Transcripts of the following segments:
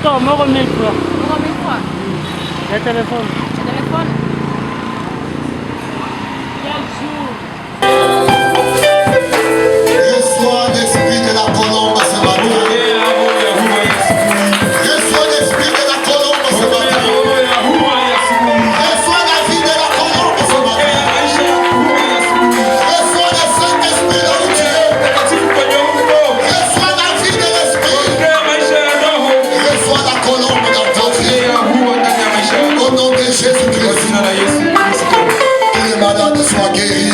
Attends, me remets quoi? Me remets quoi? Le téléphone. Le téléphone? Quel jour? Reçois l'esprit de la colombe ce matin. Reçois l'esprit de la colombe ce matin. Reçois la vie de la colombe ce matin. Reçois le Saint-Esprit là où tu es. Reçois la vie de l'esprit. Reçois la colombe dans ta vie. Au nom de Jésus-Christ. Que les malades soient guéris.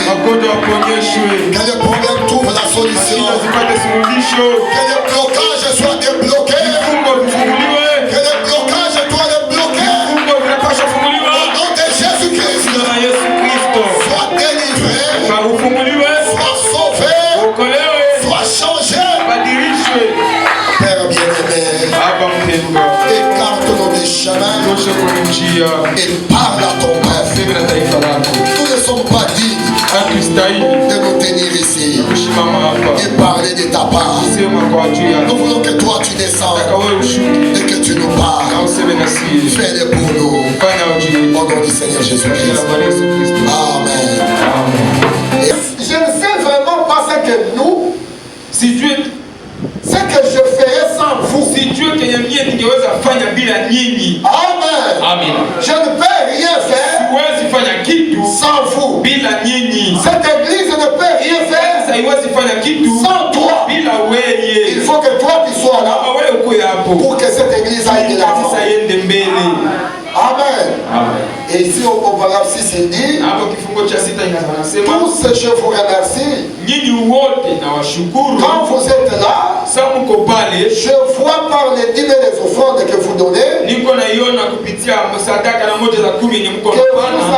Que les problèmes trouvent la solution. Que les blocages soient débloqués. Que les blocages soient débloqués. Au nom de Jésus-Christ. Sois délivré. Sois sauvé. Sois changé. Père bien-aimé, écarte nos chemins et parle à ton peuple. Nous ne sommes pas dignes de nous tenir ici et parler de ta part. Nous voulons que toi tu descendes et que tu nous parles. Fais-le pour nous. Au nom du Seigneur Jésus-Christ. Amen. Et je ne sais vraiment pas ce que nous, ce que je ferais sans vous. Amen. Je ne peux rien faire sans vous. Cette église ne peut rien faire sans toi. Il faut que toi tu sois là pour que cette église aille de l'avant. Amen. Et ici au paragraphe 6 il dit, tous je vous remercie. Quand vous êtes là, je vois par les dîmes et les offrandes que vous donnez que vous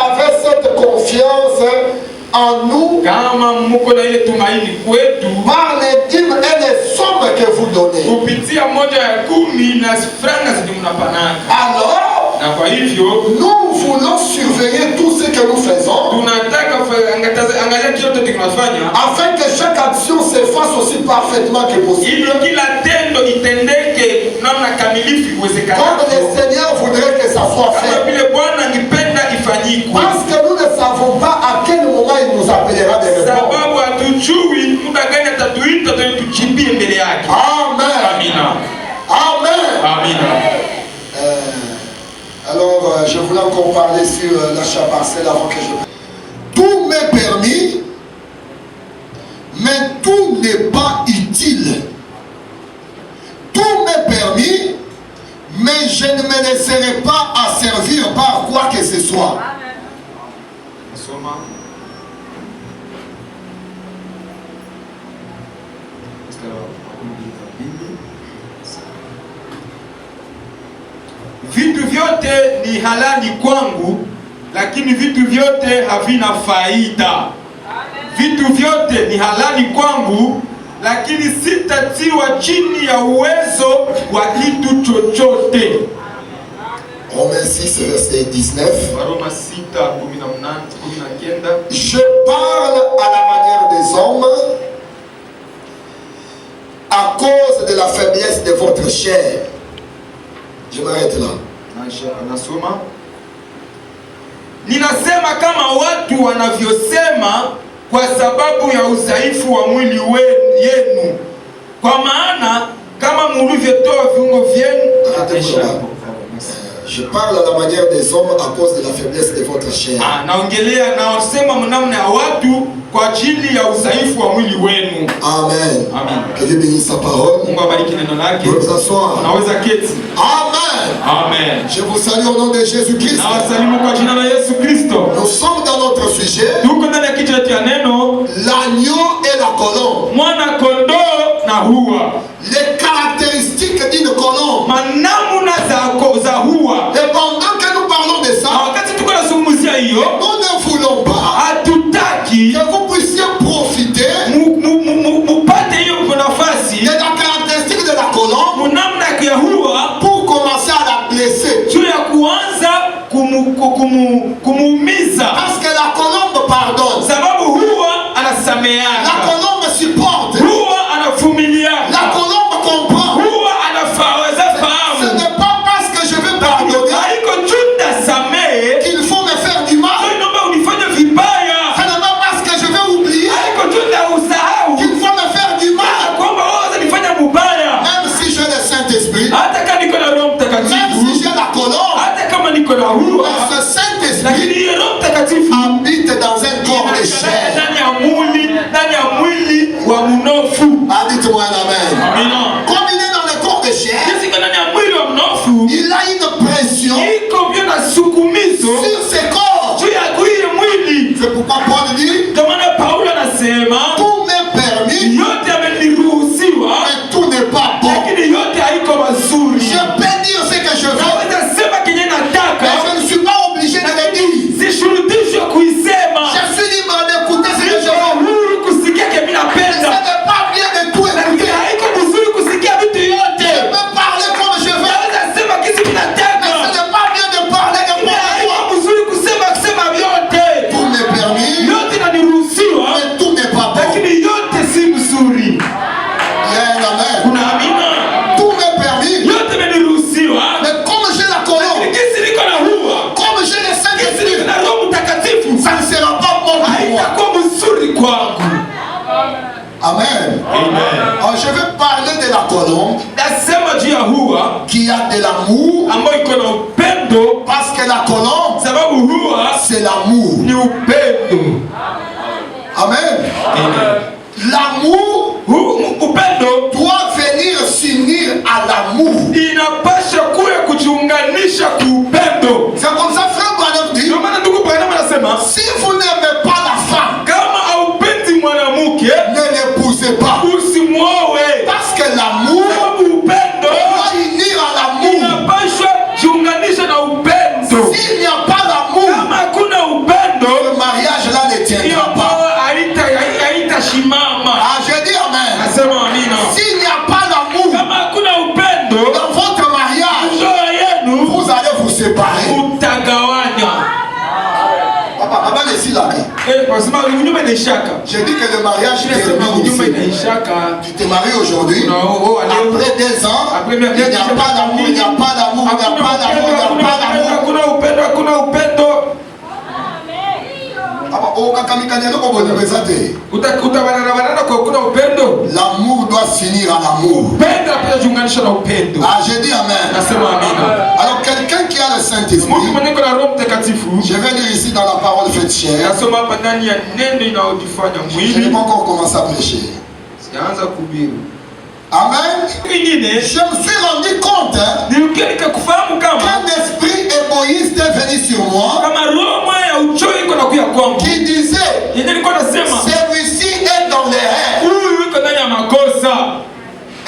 avez cette confiance en nous par les dîmes et les sommes que vous donnez. Alors, nous voulons surveiller tout ce que nous faisons afin que chaque action se fasse aussi parfaitement que possible. Comme le Seigneur voudrait que ça soit fait. Parce que nous ne savons pas à quel moment il nous appellera de répondre. Amen. Amen. Alors, je voulais encore parler sur l'achat parcelle avant que je... Tout m'est permis, mais tout n'est pas utile. Tout m'est permis, mais je ne me laisserai pas asservir par quoi que ce soit. Vitu vyote ni halali kwangu, lakini vitu vyote havina faida. Vitu vyote ni halali kwangu, lakini sitatiwa chini ya uwezo wa kitu chochote. Romains 6, verset 19. Je parle à la manière des hommes à cause de la faiblesse de votre chair. Je m'arrête là. Ninasema kama watu wanavyosema kwa sababu ya udhaifu wa mwili yenu. Kwa maana kama mlivyotoa viungo vyenu. Je parle à la manière des hommes à cause de la faiblesse de votre chair. Naosema mnamna ya watu kwa ajili ya udhaifu wa mwili wenu. Amen. Amen. Que Dieu bénisse sa parole. Mungu abariki neno lake. Vous vous asseoir. Naweza keti. Amen. Amen. Je vous salue au nom de Jésus-Christ. Nawasalimu kwa jina la Yesu Kristo. Nous sommes dans notre sujet. Tuko ndani ya kichwa cha neno l'agneau et la colombe. Mwana kondoo na hua. Les caractéristiques d'une colombe. Manamuna za hua. Et pendant que nous parlons de ça, nous ne voulons pas hatutaki que vous puissiez profiter de la caractéristique de la colombe pour commencer à la blesser. Parce que la colombe pardonne. La colombe supporte. La colombe comprend. Ce n'est pas iko na huruma, Mais ce Saint-Esprit lakini Roho Mtakatifu habite dans un corps de chair. ndani ya mwili wa mnofu. Ah, dites-moi un amen. Amina. Comme il est dans le corps de chair, Yesu ndani ya mwili wa mnofu, il a une pression iko vyo na sukumizo sur ses corps. juu ya kuile mwili. C'est pourquoi Paul dit, Ndio maana Paulo anasema tout m'est permis, yote ameniruhusiwa, mais tout n'est pas bon. lakini yote haiko mazuri. Je peux dire ce que je veux, Naweza sema kenye mais nataka, je ne suis pas obligé de le dire. sishurutishwe kuisema. Je suis libre d'écouter ce que je Niko veux. huru kusikia kenye mimi Ce napenda, n'est pas bien de tout lakini écouter. haiko vizuri kusikia vitu Je yote. peux parler comme je veux, Naweza sema kitu mais ce ninataka, n'est pas bien de parler de lakini moi. haiko vizuri kusema vyote. Tout m'est permis, Yote inaniruhusiwa, mais tout n'est pas bon. lakini yote si mzuri. Il y a un amen. Kuna amina. Tout m'est permis, Yote imeniruhusiwa, mais comme j'ai la colombe, kisi niko na huwa, comme j'ai le kisi Saint-Esprit, niko na Roho Mtakatifu, ça ne sera pas bon pour moi. haitakuwa mzuri kwangu. Amen. Alors, je vais parler de la colombe Nasema juu ya huwa qui a de l'amour, ambayo iko na upendo, parce que la colombe, sababu huwa c'est l'amour. ni upendo. Amen. L'amour Upendo doit venir s'unir à l'amour. inapasha kuya kujiunganisha kuupendo. C'est comme ça, frère Branham dit, Ndio maana ndugu Branham anasema si vous n'aimez pas la femme, kama haupendi mwanamke ne l'épousez pas. usimwowe, Parce que l'amour sababu upendo doit unir à l'amour. inapasha jiunganisha na upendo. S'il n'y a pas l'amour, Kama hakuna upendo, le mariage là ne hiyo tiendra pas. ndoa haitashimama. Ah, je dis amen. Nasema amina. S'il n'y a pas l'amour Kama hakuna upendo, dans votre mariage, ndoa yenu vous allez vous séparer. utagawanya. Papa, ici là. Kwa sababu unyumba inaishaka. Je dis que le mariage Nasema unyumba termine ici. inaishaka. Tu te maries aujourd'hui. Après 2 ans, Après il n'y a pas d'amour, il n'y a pas d'amour, il n'y a pas d'amour, il n'y a pas d'amour. Hakuna upendo, hakuna upendo. Utabanana kwa kuna upendo. L'amour doit s'unir à l'amour. Upendo pia jiunganisha na upendo. Ah, je dis amen. Nasema amina. Alors quelqu'un qui a le Saint-Esprit, Mungu mwenye kuna Roho Mtakatifu. je vais lire ici dans la parole faite chair. Nasoma hapa ndani ya neno inayojifanya Je n'ai mwili. pas encore commencé à prêcher. Sianza kuhubiri. Amen. Kingine, Je me suis rendu compte nilikuwa kufahamu kama qu'un esprit égoïste est venu sur moi kama roho moja ya uchoyo iko na kuya kwangu. qui disait, Yenye nilikuwa nasema, celui-ci est dans les rêves. huyu iko ndani ya makosa.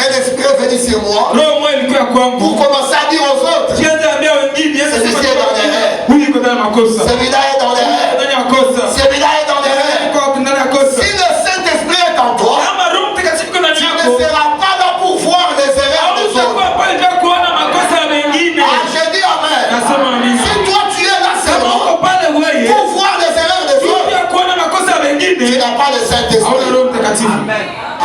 Un esprit est venu sur moi Roho moja ilikuwa pour kwangu. commencer à dire aux autres, Kianza ambia wengine, yeye Celui-ci sema est dans les rêves. huyu iko ndani ya makosa. celui-là est dans les rêves. Ndani ya makosa. Celui-là est dans les rêves. Iko ndani ya makosa. Si le Saint-Esprit est en toi, Kama Roho Mtakatifu iko ndani tu ne yako, seras pas là pour voir les erreurs des hautakuwa autres. pale ndio kuona makosa ya wengine. Ah, je dis amen. Nasema amina. Si toi tu es là Kama seulement uko pale wewe, pour voir les erreurs des autres, pia kuona makosa ya tu wengine, n'as pas le hauna Saint-Esprit. Roho Mtakatifu.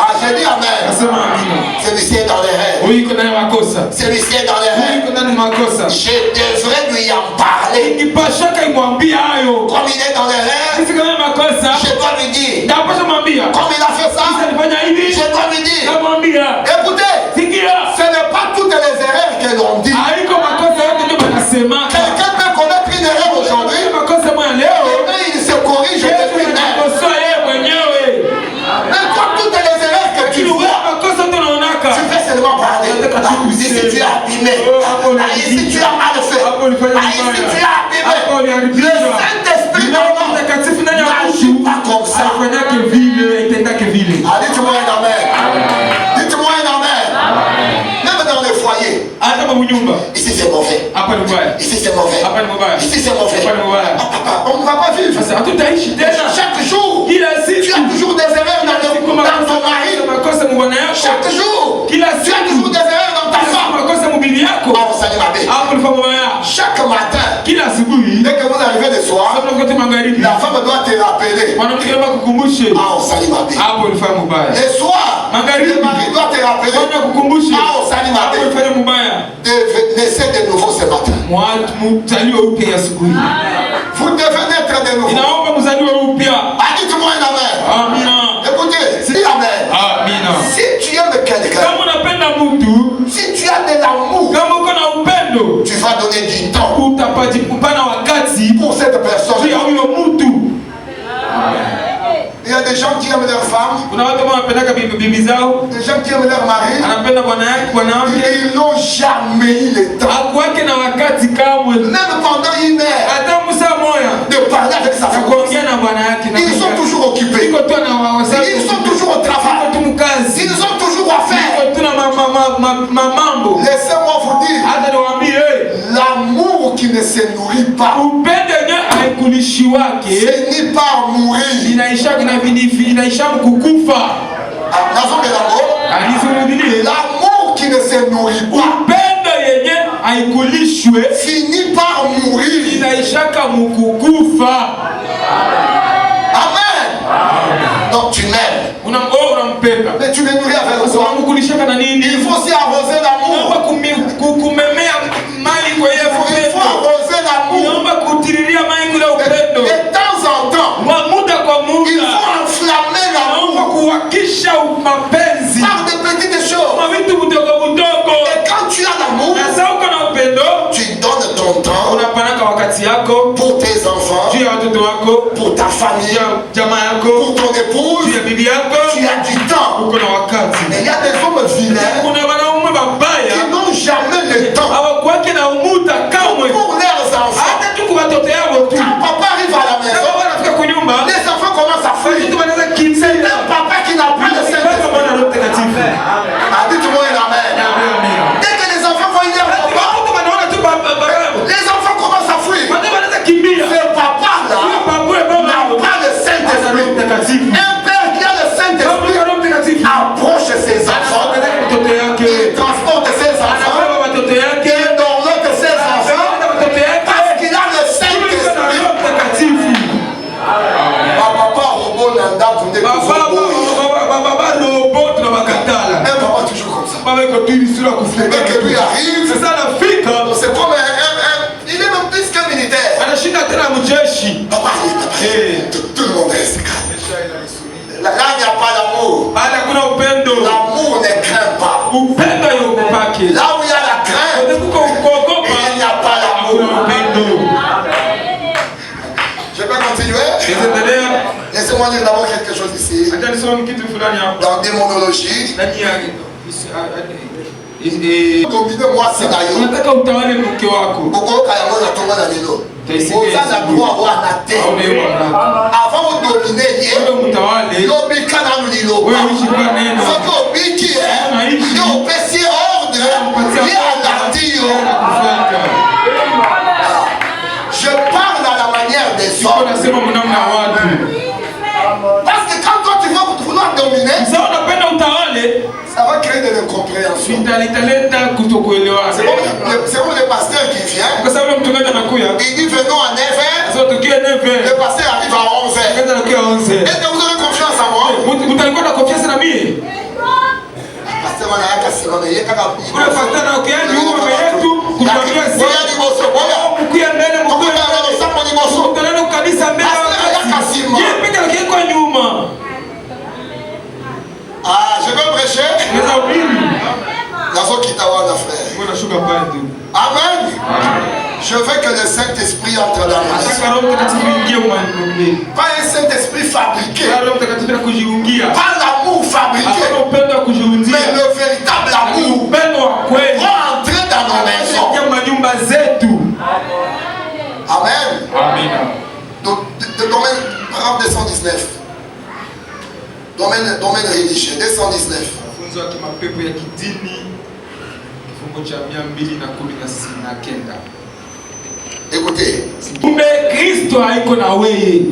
Ah, je dis amen. Nasema amina. Celui-ci est dans les rêves. Huyu iko ndani ya makosa. Celui-ci est dans les Huyu rêves. iko ndani ya makosa. Je devrais lui en parler. Nipashaka imwambie hayo. Comme il est dans les rêves, Sisi kama makosa, je dois lui dire. napasha mwambia. Comme il a fait Sasa ça, nifanya hivi, je dois lui dire. namwambia. Écoutez, Sikia. ce n'est pas toutes les erreurs que l'on dit. Haiko makosa yote ndio banasemaka. Quelqu'un peut commettre une erreur aujourd'hui, Makosa moja leo, mais il se corrige Yesu depuis même. anakosoa yeye mwenyewe. Mais toi, toutes les erreurs que tu Lakini wewe vois, makosa tu unaonaka. tu fais seulement parler. Ah, ici tu as abîmé. Ah, ici tu as mal fait. Ah, ici tu as abîmé. Le Saint-Esprit dans l'homme Mtakatifu ndani ya n'agit mtu pas comme ça. afanyake vile, aitendake vile. Ah, dites-moi un amen. Dites-moi un amen. Même dans les foyers, Hata kwa nyumba. ici c'est mauvais. Hapa ni mbaya. Ici c'est mauvais. Hapa ni mbaya. Ici c'est mauvais. Hapa ni mbaya. Ah, papa, on ne va pas vivre. Sasa hatutaishi tena. Chaque jour, Kila tu siku as toujours des erreurs dans ton mari. makosa mu bwana yako. Chaque jour, Kila tu as siku toujours des erreurs dans ta femme. makosa mu bibi yako. Ah, on s'anime à paix. Hapo ni familia. Chaque matin, Kila asubuhi dès que vous arrivez le soir, kabla wakati magharibi la femme doit te rappeler. mwanamke lazima kukumbushe. Ah, on s'anime à paix. Hapo ni familia mbaya. Le soir, Magharibi le mari doit te rappeler. Fanya kukumbushe. Ah, on s'anime à Hapo ni paix. familia mbaya. Naissez de nouveau ce matin. Mwatu mzaliwe upya asubuhi. Vous devez naître de nouveau. Inaomba mzaliwe upya. Ah, dites-moi un amen. Amina. Écoutez, dis amen. Amina. Si tu aimes quelqu'un, Kama unapenda mtu, si tu as de l'amour, kama uko na upendo, tu vas donné du temps utapana wakati pour cette personne. juu ya huyo mtu. Il y a des gens qui aiment leurs femmes, Kuna watu ambao wanapendaka bibi zao, des gens qui aiment leur mari. anapenda bwanawake, Ils n'ont jamais eu le temps, hakuwake na wakati kamwe, même pendant une heure, hata musa moya de parler avec sa ya femme. kuongea na bwana yake. Ils sont toujours occupés. Iko tu na wazazi, Ils sont toujours au travail. iko tu mkazi, Ils ont toujours à faire. iko tu na mambo. Laissez-moi vous dire, Hata niwaambie, l'amour qui ne se nourrit pas, upendo yenyewe haikulishiwake finit par mourir. inaisha kukufa. L'amour qui ne se nourrit pas, Upendo yenye haikulishwe finit par mourir. inaishaka mukukufa. Amen. Donc tu m'aimes, Unampenda, mais tu me nourris avec toi. unamukulishaka na nini? Il faut aussi arroser l'amour. Naomba kumemea mai kwa Il faut upendo, arroser l'amour. naomba kutiriria mai kule upendo De temps en temps, muda kwa il muda, faut enflammer naomba l'amour kuwakisha mapenzi par de petites choses. kwa vitu vidogo vidogo. Et quand tu as l'amour, Na sasa uko na upendo, tu donnes ton temps unapanaka wakati yako pour tes enfants, juu ya watoto wako, pour ta famille, juu ya jamaa yako, pour ton épouse. juu ya bibi yako, Tu as du temps. uko na wakati. Mais il y a des hommes vilains Kuna wanaume babaya qui n'ont jamais le temps hawakuwake na umuda kamwe, pour leurs enfants. hata tu kwa watoto yao tu. Quand papa arrive à la Sasa maison, wanafika kwa nyumba, les enfants commencent à fuir. watoto wanaweza kimbia. Un papa qui n'a pas le Baba Saint-Esprit. Mwana Roho Mtakatifu. Ah, dites-moi un amen. Dès que les enfants voient leur papa, Watoto wanaona tu baba yao, les enfants commencent à fuir. watoto wanaweza kimbia. Ce papa-là Huyo baba yao n'a pas le Roho Saint-Esprit. Mtakatifu. Un père qui a le Saint-Esprit Baba Roho Mtakatifu approche ses enfants, anapeleka mtoto yake, il transporte ses enfants, anabeba watoto yake, il dorlote ses enfants anabeba watoto yake, parce qu'il a le Roho Saint-Esprit. Mtakatifu. Papa robot nanda kunde Baba robo tunabakatala. un papa toujours comme ça. Baba iko tu sura Le mec kufunga. lui arrive, Sasa anafika, c'est comme il est même plus qu'un militaire. anashinda tena mjeshi. Papa, tout le monde reste calme. Là, il n'y a pas d'amour. Baada kuna upendo. L'amour ne craint pas. Upendo yokupake. Là où il y a la crainte, Kuko kuogopa, il n'y a pas hakuna d'amour. upendo. Je vais continuer. Endelea. Laissez-moi dire d'abord quelque chose ici. Acha nisome kitu fulani hapa. Dans démonologie, Ndani ya dominez-moi Sinayo. unataka utawale mke wako. Okoka yango na tonga na lelo. Oza na droit wana te. Hauna hiyo mamlaka. Avant de dominer Wewe ye, mtawale. lobika na liloba. Wewe uishi kwa neno. Soki obiki ye, Unaishi. ye opesi ordre, ye alardi yo. Je parle à la manière des Siko hommes. nasema mnamna watu. Parce que quand toi tu vas vouloir dominer, Sasa unapenda utawale, ça va créer de l'incompréhension. italeta kutokuelewana. C'est comme le pasteur qui vient, Kwa sababu mchungaji anakuya, il dit venons à 9h, sasa tukiwa le 9, pasteur arrive à 11h. mchungaji anakuya 11. Est-ce que vous avez confiance en moi? Mtalikuwa na confiance na mimi? Pasteur Manayaka Simone, il y a kaka. Kuna pastor anakuya ni mama yetu, kutuambia sisi. Boya ni boso, boya. Mkuya mbele, mkuya Okuta na mbele. sapo ni boso. Mkutanano kanisa mbele Pastor Manayaka wakati. Simone. Yeye peke yake kwa nyuma. Ah, je vais prêcher. Unaweza ubiri. Nazo kitawana frère. Mbona shuka pale tu. Amen. Je veux que le Saint-Esprit entre dans mon esprit. Nataka Roho Mtakatifu ingie mwani. Pas un Saint-Esprit fabriqué. Roho Mtakatifu na kujiungia. Pas l'amour fabriqué. Hakuna upendo wa kujiundia. Mais le véritable amour Upendo wa kweli. va entrer dans nos maisons. Katika manyumba zetu. Amen. Amina. Donc, domaine, paragraphe 219. Domaine religieux, 219. Mafunzo ya kimapepo ya kidini. Kifungo cha 219. Écoutez. Kumbe Kristo haiko na wewe.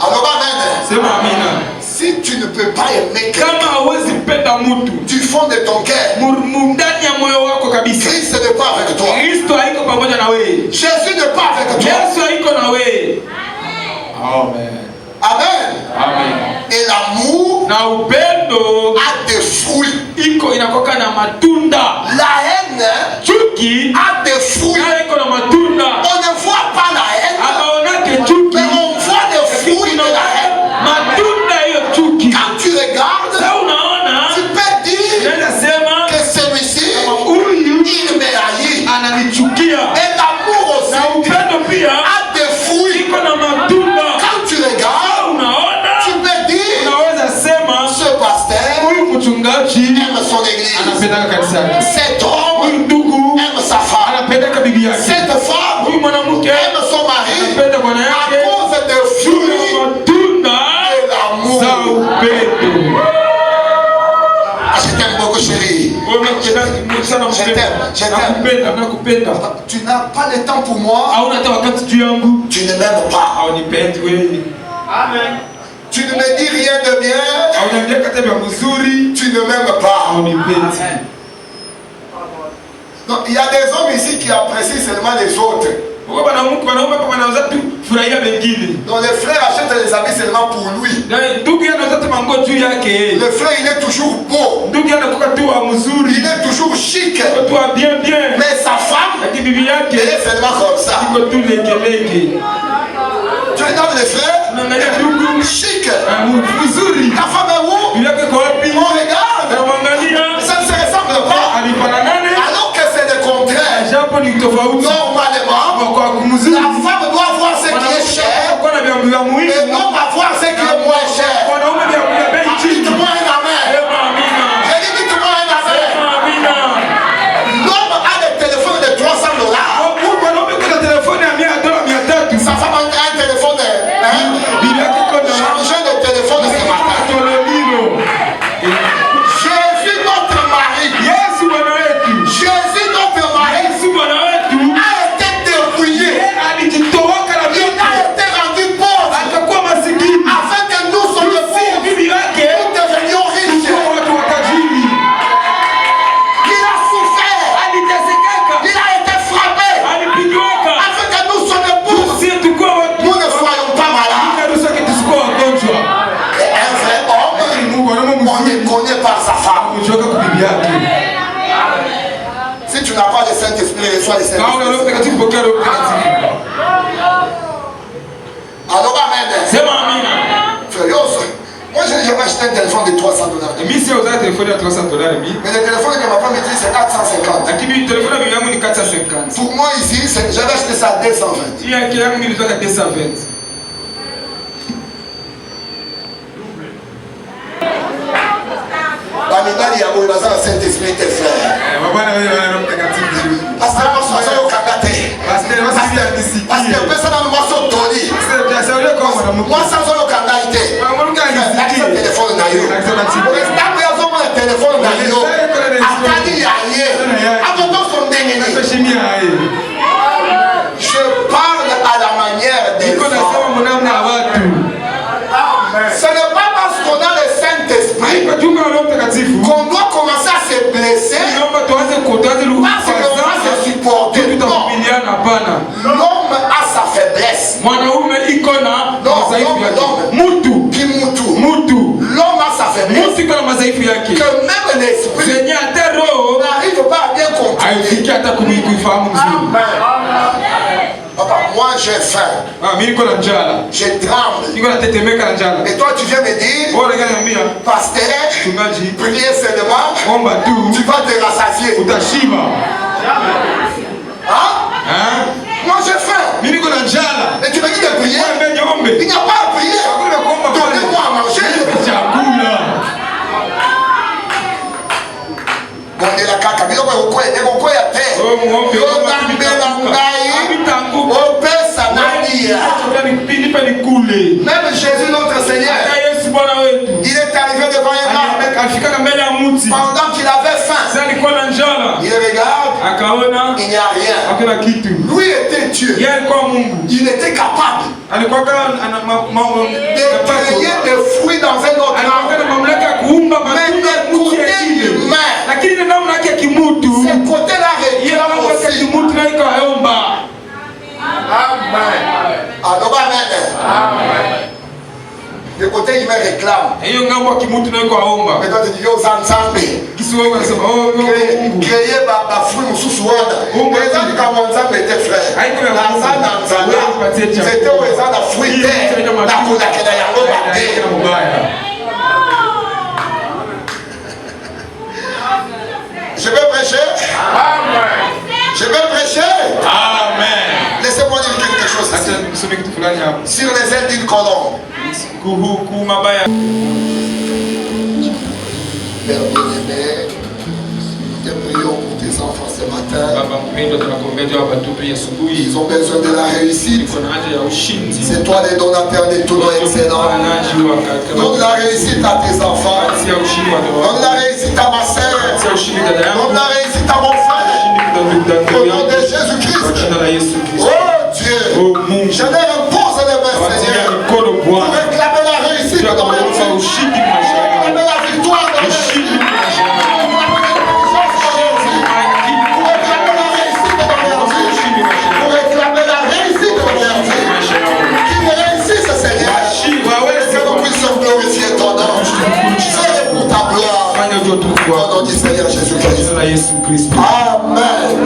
Alors, amen. Sema amina. Si tu ne peux pas aimer quelqu'un Kama hauwezi penda mtu du fond de ton cœur, ndani ya moyo wako kabisa, Christ n'est pas avec toi. Kristo haiko pamoja na wewe. Jésus n'est pas avec toi. Yesu haiko na wewe. Amen. Amen. Amen. Et l'amour Na upendo a des fruits. iko inakoka na matunda. La haine Chuki a des fruits. na iko na matunda. On ne voit pas la haine, Abaonake chuki, mais on voit des fruits de la haine. matunda hiyo chuki. Quand tu regardes, Sasa unaona, tu peux dire unaweza sema que celui-ci, huyu il me haït. kanisani. Cet homme Ndugu aime sa femme. anapenda bibi yake. Cette femme Huyu mwanamke aime son mari anapenda bwana à yake cause des fruits matunda de l'amour. za upendo. Je t'aime beaucoup, chérie. Tu n'as pas le temps pour moi. Tu ne m'aimes pas. Tu ne me dis rien de bien. Tu ne m'aimes pas. Donc, il y a des hommes ici qui apprécient seulement les autres. Donc les frères achètent les habits seulement pour lui. Le frère il est toujours beau. Il est toujours chic. Mais sa femme, elle est seulement comme ça. Tu regardes les frères, chic. Ta femme est où? On regarde. Ça ne se ressemble pas. Alors que c'est le contraire. Normalement, la femme doit voir ce qui est cher. Et l'homme va voir ce qui est moins cher. Dites-moi un amen. J'ai dit dites-moi un amen. L'homme a des téléphones de $300. Sa femme a un téléphone changé de téléphone ce matin. Jésus notre mari. Jésus notre mari a été dépouillé. Il a été rendu pauvre afin que nous soyons pauvres, nous devenions riches. Il a souffert. Il a été frappé afin que nous soyons pauvres, nous ne soyons pas malades. Et un vrai homme, on est connu par sa femme. Si tu n'as pas le Saint-Esprit, reçois le Saint-Esprit. Alors amen. Frère, moi j'ai jamais acheté un téléphone de $300. Mais le téléphone que ma femme me dit c'est 450. Pour moi ici, j'avais acheté ça à 220. Bamidali ya boye baza na Saint-Esprit tes frères. Pasteur Mosso yo kakate. Pasteur pesa na moso toli. Moi ça zo kanga ite. Lakisa téléphone na yo. Tabu ya zo mo téléphone na yo. Atani ya ye. Aboto son dengeni. Je parle à la manière des hommes. Ce n'est pas parce qu'on a le Saint-Esprit qu'on doit commencer à se blesser parce qu'on va se supporter. Non. L'homme a sa faiblesse. L'homme a sa faiblesse. Que même l'esprit n'arrive pas à bien comprendre. Papa, moi j'ai faim. Je tremble. Et toi tu viens me dire, pasteur, priez seulement, tu vas te rassasier. Hein? Moi j'ai faim. Et tu me dis de prier. Il n'y a pas à prier. Donnez-moi à manger. Bondela kaka biloko ekoko ya te yotambela ngai opesa nania. Même Jésus notre Seigneur, il est arrivé devant un homme pendant qu'il avait faim. Il regarde, il n'y a rien. Lui était Dieu. Il était capable de créer des fruits dans un autre arbre. Mais le côté humain, ce côté-là réclame aussi. Amen. Le côté humain réclame. Mais toi tu dis, yo Zanzambe, créer ma fruit moussousouana. Les gens du Kamonzambe étaient frères. C'était où les gens de fruit terre. Je vais prêcher. Amen. Je vais prêcher. Amen. Laissez-moi dire quelque chose ici. Sur les ailes d'une colombe. Père bien-aimé, je matin. Baba mpendwa, tunakuombea juu ya watoto hii asubuhi. Ils ont besoin de la réussite. Iko na haja ya ushindi. C'est toi le donateur de tout nos excellents. Donne la réussite à tes enfants. Donne la réussite à ma sœur. Donne la réussite à mon frère. Au nom de Jésus-Christ. Oh Dieu. Je leur impose les mains, Seigneur. Pour réclamer la réussite dans leur vie. Pour réclamer la victoire dans leur vie. Glorifier ton nom. C'est pour ta gloire. Au nom du Seigneur Jésus-Christ. Amen.